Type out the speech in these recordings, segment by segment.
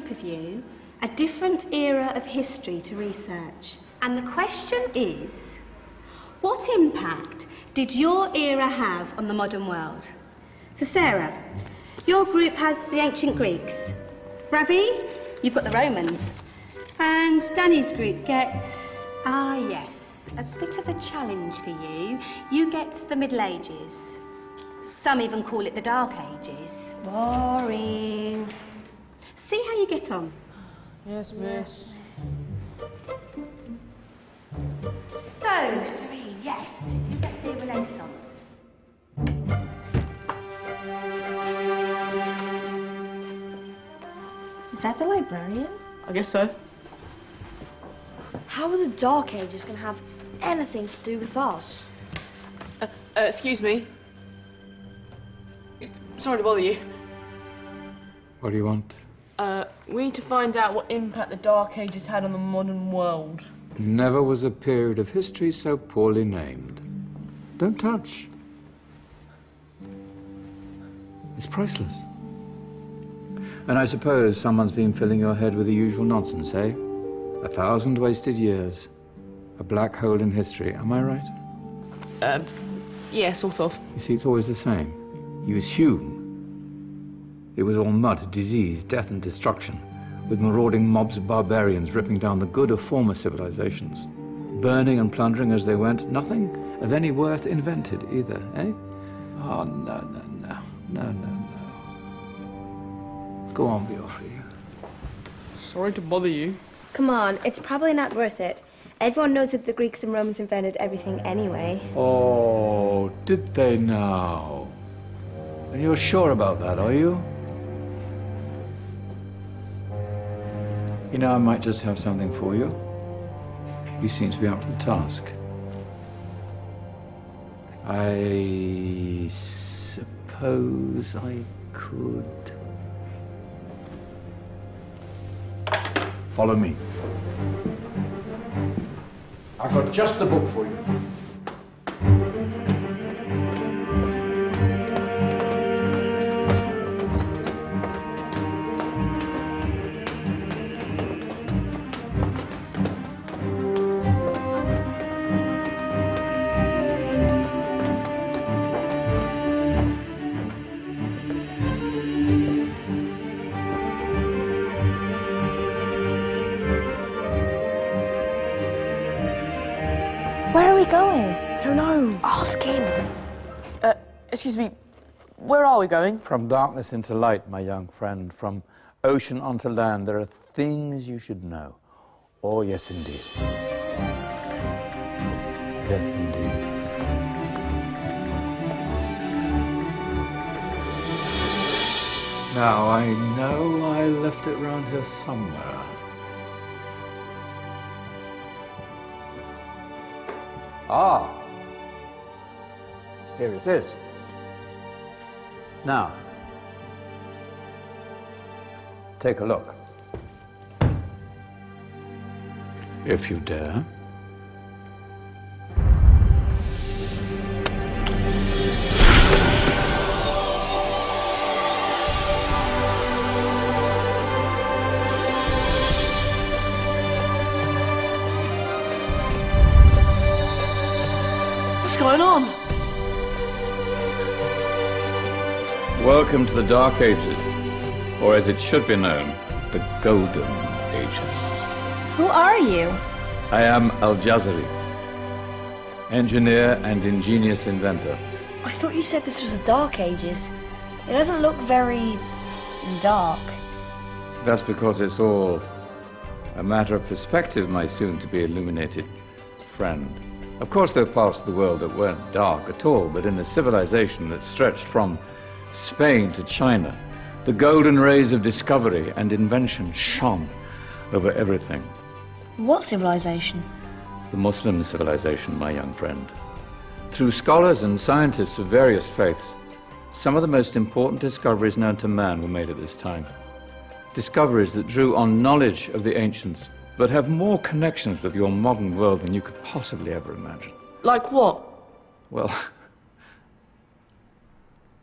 group of you a different era of history to research. And the question is, what impact did your era have on the modern world? So Sarah, your group has the ancient Greeks. Ravi, you've got the Romans. And Danny's group gets, yes, a bit of a challenge for you. You get the Middle Ages. Some even call it the Dark Ages. Boring. See how you get on. Yes, miss. So, Serene, yes, you get the Renaissance. Is that the librarian? I guess so. How are the Dark Ages going to have anything to do with us? Excuse me. Sorry to bother you. What do you want? We need to find out what impact the Dark Ages had on the modern world. Never was a period of history so poorly named. Don't touch. It's priceless. And I suppose someone's been filling your head with the usual nonsense, eh? 1,000 wasted years. A black hole in history, am I right? Yeah, sort of. You see, it's always the same. You assume it was all mud, disease, death and destruction, with marauding mobs of barbarians ripping down the good of former civilizations, burning and plundering as they went. Nothing of any worth invented either, eh? Oh, no. Go on, Beofrey. Sorry to bother you. Come on, it's probably not worth it. Everyone knows that the Greeks and Romans invented everything anyway. Oh, did they now? And you're sure about that, are you? You know, I might just have something for you. You seem to be up to the task. I suppose I could... Follow me. I've got just the book for you. Where are we going? I don't know. Ask him. Excuse me. Where are we going? From darkness into light, my young friend. From ocean onto land, there are things you should know. Oh, yes, indeed. Yes, indeed. Now, I know I left it round here somewhere. Ah, here it is. Now, take a look. If you dare. What's going on? Welcome to the Dark Ages, or as it should be known, the Golden Ages. Who are you? I am Al-Jazari, engineer and ingenious inventor. I thought you said this was the Dark Ages. It doesn't look very dark. That's because it's all a matter of perspective, my soon-to-be illuminated friend. Of course, there are parts of the world that weren't dark at all, but in a civilization that stretched from Spain to China, the golden rays of discovery and invention shone over everything. What civilization? The Muslim civilization, my young friend. Through scholars and scientists of various faiths, some of the most important discoveries known to man were made at this time. Discoveries that drew on knowledge of the ancients, but have more connections with your modern world than you could possibly ever imagine. Like what? Well,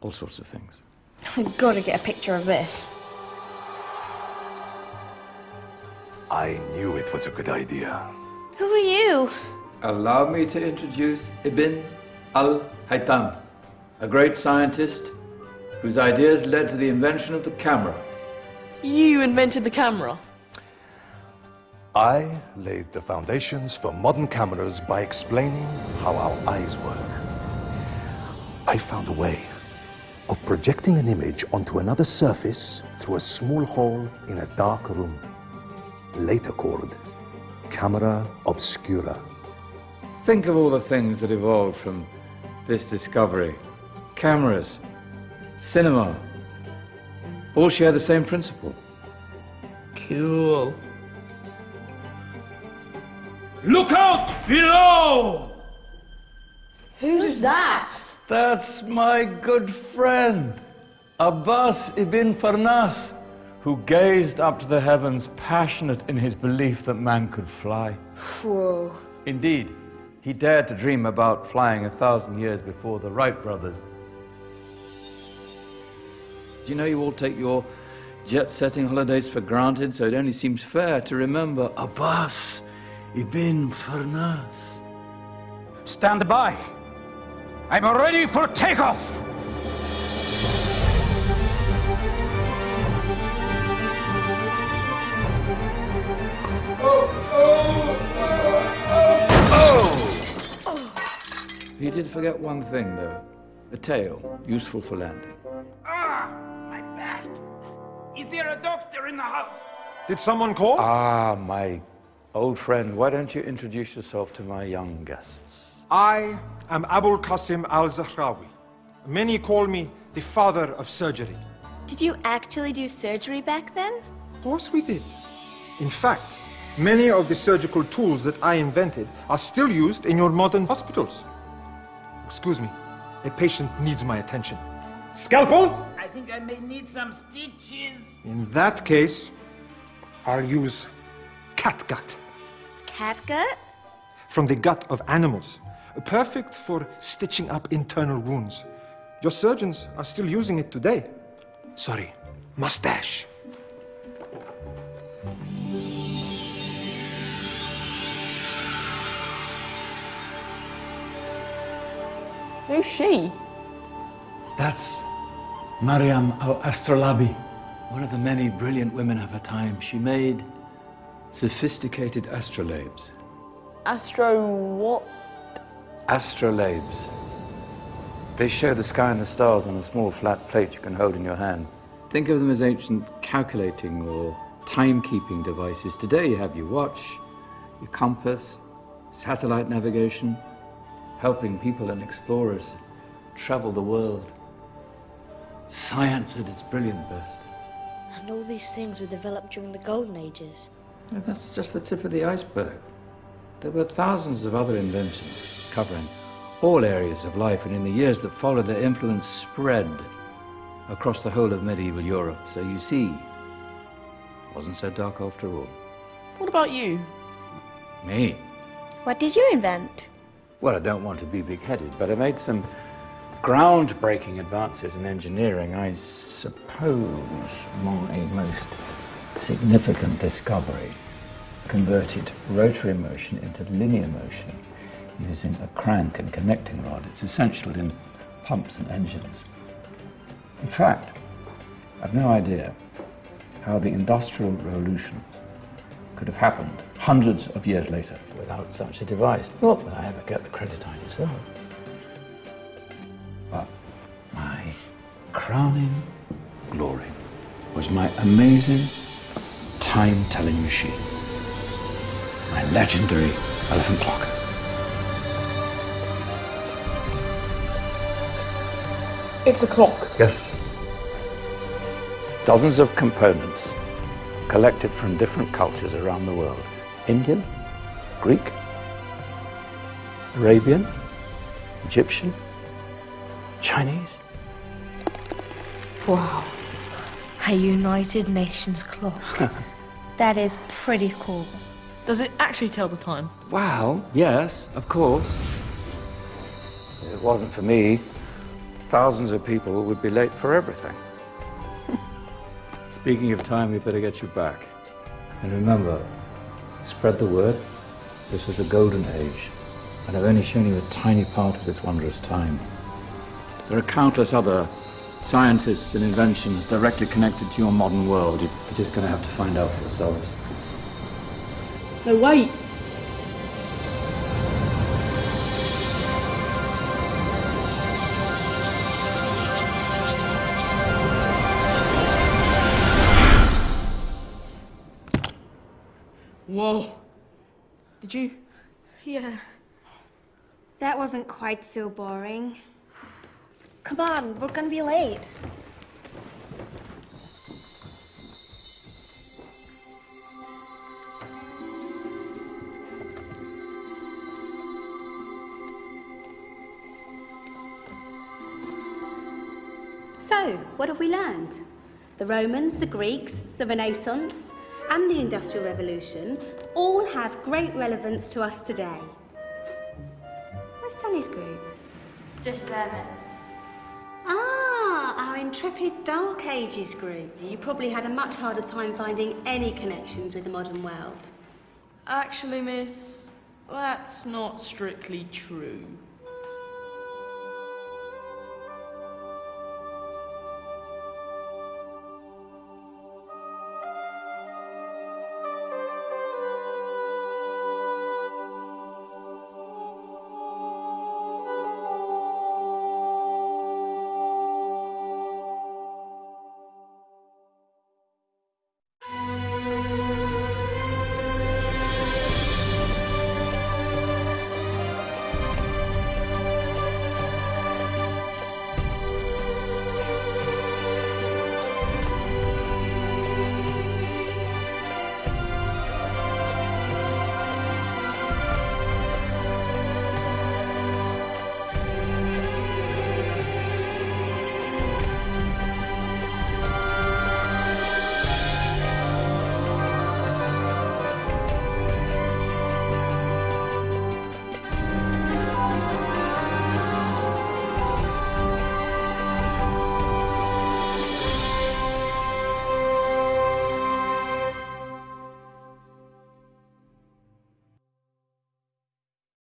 all sorts of things. I've got to get a picture of this. I knew it was a good idea. Who are you? Allow me to introduce Ibn al-Haytham, a great scientist whose ideas led to the invention of the camera. You invented the camera? I laid the foundations for modern cameras by explaining how our eyes work. I found a way of projecting an image onto another surface through a small hole in a dark room, later called camera obscura. Think of all the things that evolved from this discovery. Cameras, cinema, all share the same principle. Cool. Look out below! Who's that? That's my good friend, Abbas ibn Farnas, who gazed up to the heavens, passionate in his belief that man could fly. Whoa. Indeed, he dared to dream about flying 1,000 years before the Wright brothers. Do you know you all take your jet-setting holidays for granted, so it only seems fair to remember Abbas ibn Farnas? Stand by. I'm ready for takeoff. He did forget one thing, though. A tail, useful for landing. Ah, my back. Is there a doctor in the house? Did someone call? Ah, my old friend, why don't you introduce yourself to my young guests? I am Abul Qasim al-Zahrawi. Many call me the father of surgery. Did you actually do surgery back then? Of course we did. In fact, many of the surgical tools that I invented are still used in your modern hospitals. Excuse me, a patient needs my attention. Scalpel? I think I may need some stitches. In that case, I'll use catgut. Catgut? From the gut of animals. Perfect for stitching up internal wounds. Your surgeons are still using it today. Sorry, mustache. Who's she? That's Maryam al-Astrolabi, one of the many brilliant women of her time. She made sophisticated astrolabes. Astro what? Astrolabes. They show the sky and the stars on a small flat plate you can hold in your hand. Think of them as ancient calculating or timekeeping devices. Today you have your watch, your compass, satellite navigation, helping people and explorers travel the world. Science at its brilliant best. And all these things were developed during the Golden Ages. That's just the tip of the iceberg. There were thousands of other inventions covering all areas of life, and in the years that followed, their influence spread across the whole of medieval Europe. So you see, it wasn't so dark after all. What about you? Me? What did you invent? Well, I don't want to be big-headed, but I made some groundbreaking advances in engineering. I suppose my most significant discovery converted rotary motion into linear motion using a crank and connecting rod. It's essential in pumps and engines. In fact, I've no idea how the Industrial Revolution could have happened hundreds of years later without such a device. Not that I ever get the credit I deserve. But my crowning glory was my amazing time-telling machine, my legendary elephant clock. It's a clock. Yes. Dozens of components collected from different cultures around the world. Indian, Greek, Arabian, Egyptian, Chinese. Wow. A United Nations clock. That is pretty cool. Does it actually tell the time? Well, yes, of course. If it wasn't for me, thousands of people would be late for everything. Speaking of time, we better get you back. And remember, spread the word. This was a golden age, and I've only shown you a tiny part of this wondrous time. There are countless other scientists and inventions directly connected to your modern world. You're just going to have to find out for yourselves. No, wait. Whoa. Did you? Yeah. That wasn't quite so boring. Come on, we're gonna be late. So, what have we learned? The Romans, the Greeks, the Renaissance, and the Industrial Revolution all have great relevance to us today. Where's Danny's group? Just there, miss. Ah, our intrepid Dark Ages group. You probably had a much harder time finding any connections with the modern world. Actually, miss, that's not strictly true.